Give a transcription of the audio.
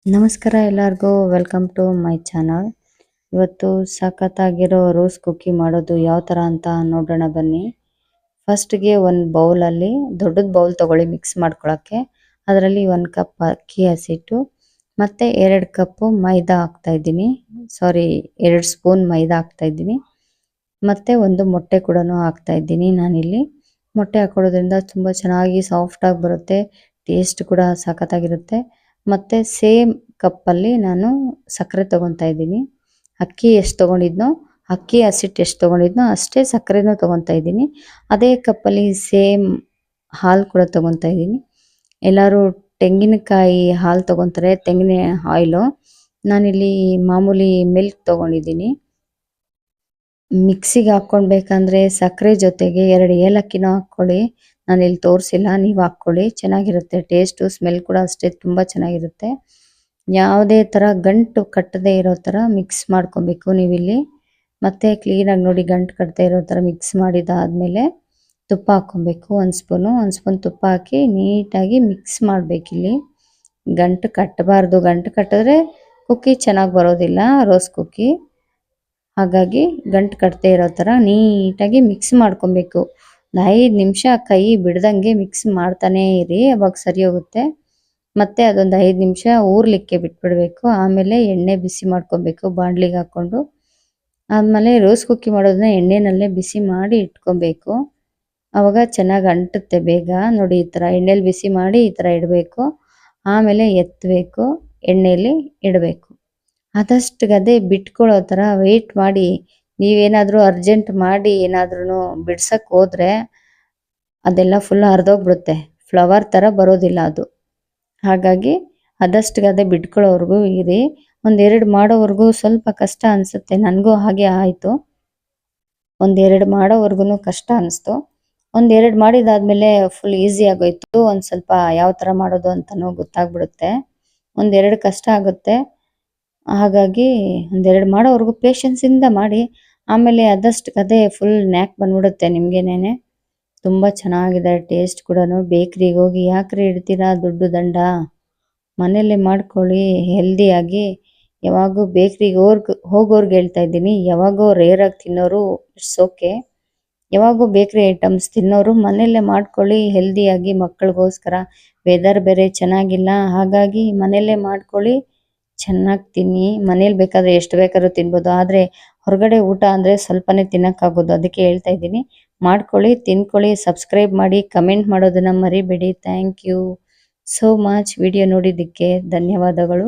ನಮಸ್ಕಾರ ಎಲ್ಲರಿಗೂ welcome to my channel. ಇವತ್ತು ಸಖತ್ತಾಗಿರೋ ರೋಸ್ ಕುಕ್ಕಿ ಮಾಡೋದು ಯಾವ ಥರ ಅಂತ ನೋಡೋಣ ಬನ್ನಿ. ಫಸ್ಟ್ಗೆ ಒಂದು ಬೌಲಲ್ಲಿ ದೊಡ್ಡದು ಬೌಲ್ ತಗೊಳ್ಳಿ ಮಿಕ್ಸ್ ಮಾಡ್ಕೊಳ್ಳೋಕ್ಕೆ. ಅದರಲ್ಲಿ 1 ಕಪ್ ಅಕ್ಕಿ ಹಸಿಟ್ಟು ಮತ್ತು 2 ಕಪ್ಪು ಮೈದಾ ಹಾಕ್ತಾ ಇದ್ದೀನಿ. ಸಾರಿ 2 ಸ್ಪೂನ್ ಮೈದಾ ಹಾಕ್ತಾ ಇದ್ದೀನಿ. ಮತ್ತು ಒಂದು ಮೊಟ್ಟೆ ಕೂಡ ಹಾಕ್ತಾ ಇದ್ದೀನಿ ನಾನಿಲ್ಲಿ. ಮೊಟ್ಟೆ ಹಾಕೊಳ್ಳೋದ್ರಿಂದ ತುಂಬ ಚೆನ್ನಾಗಿ ಸಾಫ್ಟಾಗಿ ಬರುತ್ತೆ, ಟೇಸ್ಟ್ ಕೂಡ ಸಖತ್ತಾಗಿರುತ್ತೆ. ಮತ್ತು ಸೇಮ್ ಕಪ್ಪಲ್ಲಿ ನಾನು ಸಕ್ಕರೆ ತೊಗೊತಾ ಇದ್ದೀನಿ. ಅಕ್ಕಿ ಎಷ್ಟು ತೊಗೊಂಡಿದ್ನೋ, ಅಕ್ಕಿ ಹಸಿಟ್ಟು ಎಷ್ಟು ತೊಗೊಂಡಿದ್ನೋ ಅಷ್ಟೇ ಸಕ್ಕರೆನೂ ತೊಗೊತಾ ಇದ್ದೀನಿ. ಅದೇ ಕಪ್ಪಲ್ಲಿ ಸೇಮ್ ಹಾಲು ಕೂಡ ತೊಗೊತಾ ಇದ್ದೀನಿ. ಎಲ್ಲರೂ ತೆಂಗಿನಕಾಯಿ ಹಾಲು ತೊಗೊತಾರೆ, ತೆಂಗಿನ ಆಯಿಲು. ನಾನಿಲ್ಲಿ ಮಾಮೂಲಿ ಮಿಲ್ಕ್ ತೊಗೊಂಡಿದ್ದೀನಿ. ಮಿಕ್ಸಿಗೆ ಹಾಕ್ಕೊಳ್ಬೇಕಂದ್ರೆ ಸಕ್ಕರೆ ಜೊತೆಗೆ 2 ಏಲಕ್ಕಿನೂ ಹಾಕ್ಕೊಳ್ಳಿ. ನಾನಿಲ್ಲಿ ತೋರಿಸಿಲ್ಲ, ನೀವು ಹಾಕ್ಕೊಳ್ಳಿ, ಚೆನ್ನಾಗಿರುತ್ತೆ. ಟೇಸ್ಟು ಸ್ಮೆಲ್ ಕೂಡ ಅಷ್ಟೇ ತುಂಬ ಚೆನ್ನಾಗಿರುತ್ತೆ. ಯಾವುದೇ ಥರ ಗಂಟು ಕಟ್ಟದೇ ಇರೋ ಥರ ಮಿಕ್ಸ್ ಮಾಡ್ಕೊಬೇಕು ನೀವಿಲ್ಲಿ. ಮತ್ತು ಕ್ಲೀನಾಗಿ ನೋಡಿ ಗಂಟು ಕಟ್ಟದೇ ಇರೋ ಥರ ಮಿಕ್ಸ್ ಮಾಡಿದಾದಮೇಲೆ ತುಪ್ಪ ಹಾಕ್ಕೊಬೇಕು. 1 ಸ್ಪೂನ್ ತುಪ್ಪ ಹಾಕಿ ನೀಟಾಗಿ ಮಿಕ್ಸ್ ಮಾಡಬೇಕಿಲ್ಲಿ. ಗಂಟು ಕಟ್ಟಬಾರ್ದು, ಗಂಟು ಕಟ್ಟಿದ್ರೆ ಕುಕ್ಕಿ ಚೆನ್ನಾಗಿ ಬರೋದಿಲ್ಲ, ರೋಸ್ ಕುಕ್ಕಿ. ಹಾಗಾಗಿ ಗಂಟು ಕಟ್ಟದೇ ಇರೋ ಥರ ನೀಟಾಗಿ ಮಿಕ್ಸ್ ಮಾಡ್ಕೊಬೇಕು. 5 ನಿಮಿಷ ಕೈ ಬಿಡ್ದಂಗೆ ಮಿಕ್ಸ್ ಮಾಡ್ತಾನೇ ಇರಿ, ಅವಾಗ ಸರಿ ಹೋಗುತ್ತೆ. ಮತ್ತು ಅದೊಂದು 5 ನಿಮಿಷ ಊರ್ಲಿಕ್ಕೆ ಬಿಟ್ಬಿಡಬೇಕು. ಆಮೇಲೆ ಎಣ್ಣೆ ಬಿಸಿ ಮಾಡ್ಕೊಬೇಕು ಬಾಣಲಿಗೆ ಹಾಕ್ಕೊಂಡು. ಆಮೇಲೆ ರೋಸ್ ಕುಕ್ಕಿ ಮಾಡೋದನ್ನ ಎಣ್ಣೆನಲ್ಲೇ ಬಿಸಿ ಮಾಡಿ ಇಟ್ಕೊಬೇಕು. ಆವಾಗ ಚೆನ್ನಾಗಿ ಅಂಟುತ್ತೆ ಬೇಗ. ನೋಡಿ ಈ ಥರ ಎಣ್ಣೆಲಿ ಬಿಸಿ ಮಾಡಿ ಈ ಥರ ಇಡಬೇಕು. ಆಮೇಲೆ ಎತ್ತಬೇಕು, ಎಣ್ಣೆಯಲ್ಲಿ ಇಡಬೇಕು. ಆದಷ್ಟು ಗದೆ ಬಿಟ್ಕೊಳ್ಳೋ ಥರ ವೆಯ್ಟ್ ಮಾಡಿ. ನೀವೇನಾದರೂ ಅರ್ಜೆಂಟ್ ಮಾಡಿ ಏನಾದ್ರೂ ಬಿಡ್ಸಕ್ಕೆ ಹೋದರೆ ಅದೆಲ್ಲ ಫುಲ್ ಹರಿದೋಗ್ಬಿಡುತ್ತೆ, ಫ್ಲವರ್ ಥರ ಬರೋದಿಲ್ಲ ಅದು. ಹಾಗಾಗಿ ಆದಷ್ಟು ಗದೆ ಬಿಟ್ಕೊಳ್ಳೋವರೆಗೂ ಇರಿ. 1-2 ಮಾಡೋವರೆಗೂ ಸ್ವಲ್ಪ ಕಷ್ಟ ಅನಿಸುತ್ತೆ, ನನಗೂ ಹಾಗೆ ಆಯಿತು. 1-2 ಮಾಡೋವರೆಗೂ ಕಷ್ಟ ಅನಿಸ್ತು. 1-2 ಮಾಡಿದಾದ್ಮೇಲೆ ಫುಲ್ ಈಸಿ ಆಗೋಯ್ತು. ಒಂದು ಸ್ವಲ್ಪ ಯಾವ ಥರ ಮಾಡೋದು ಅಂತಲೂ ಗೊತ್ತಾಗ್ಬಿಡುತ್ತೆ. 1-2 ಕಷ್ಟ ಆಗುತ್ತೆ. ಹಾಗಾಗಿ 1-2 ಮಾಡೋವರೆಗೂ ಪೇಷನ್ಸಿಂದ ಮಾಡಿ. ಆಮೇಲೆ ಆದಷ್ಟು ಗದೆ ಫುಲ್ ನ್ಯಾಕ್ ಬಂದ್ಬಿಡುತ್ತೆ ನಿಮಗೇನೆ. ತುಂಬ ಚೆನ್ನಾಗಿದೆ ಟೇಸ್ಟ್ ಕೂಡ. ಬೇಕ್ರಿಗೆ ಹೋಗಿ ಯಾಕ್ರಿ ಇಡ್ತೀರಾ ದುಡ್ಡು ದಂಡ, ಮನೆಯಲ್ಲೇ ಮಾಡ್ಕೊಳ್ಳಿ ಹೆಲ್ದಿಯಾಗಿ. ಯಾವಾಗೂ ಬೇಕ್ರಿಗೆ ಹೋಗೋರ್ಗೆ ಹೇಳ್ತಾ ಇದ್ದೀನಿ, ಯಾವಾಗೋ ರೇರಾಗಿ ತಿನ್ನೋರು ಇಟ್ಸ್ ಓಕೆ. ಯಾವಾಗೂ ಬೇಕ್ರಿ ಐಟಮ್ಸ್ ತಿನ್ನೋರು ಮನೆಯಲ್ಲೇ ಮಾಡ್ಕೊಳ್ಳಿ ಹೆಲ್ದಿಯಾಗಿ ಮಕ್ಕಳಿಗೋಸ್ಕರ. ವೆದರ್ ಬೇರೆ ಚೆನ್ನಾಗಿಲ್ಲ, ಹಾಗಾಗಿ ಮನೆಯಲ್ಲೇ ಮಾಡ್ಕೊಳ್ಳಿ, ಚೆನ್ನಾಗಿ ತಿನ್ನಿ. ಮನೇಲಿ ಬೇಕಾದರೆ ಎಷ್ಟು ಬೇಕಾದ್ರೂ ತಿನ್ಬೋದು, ಆದರೆ ಹೊರಗಡೆ ಊಟ ಅಂದರೆ ಸ್ವಲ್ಪನೇ ತಿನ್ನೋಕ್ಕಾಗೋದು. ಅದಕ್ಕೆ ಹೇಳ್ತಾ ಇದ್ದೀನಿ, ಮಾಡ್ಕೊಳ್ಳಿ, ತಿನ್ಕೊಳ್ಳಿ. ಸಬ್ಸ್ಕ್ರೈಬ್ ಮಾಡಿ, ಕಮೆಂಟ್ ಮಾಡೋದನ್ನು ಮರಿಬೇಡಿ. Thank you so much. ವಿಡಿಯೋ ನೋಡಿದ್ದಕ್ಕೆ ಧನ್ಯವಾದಗಳು.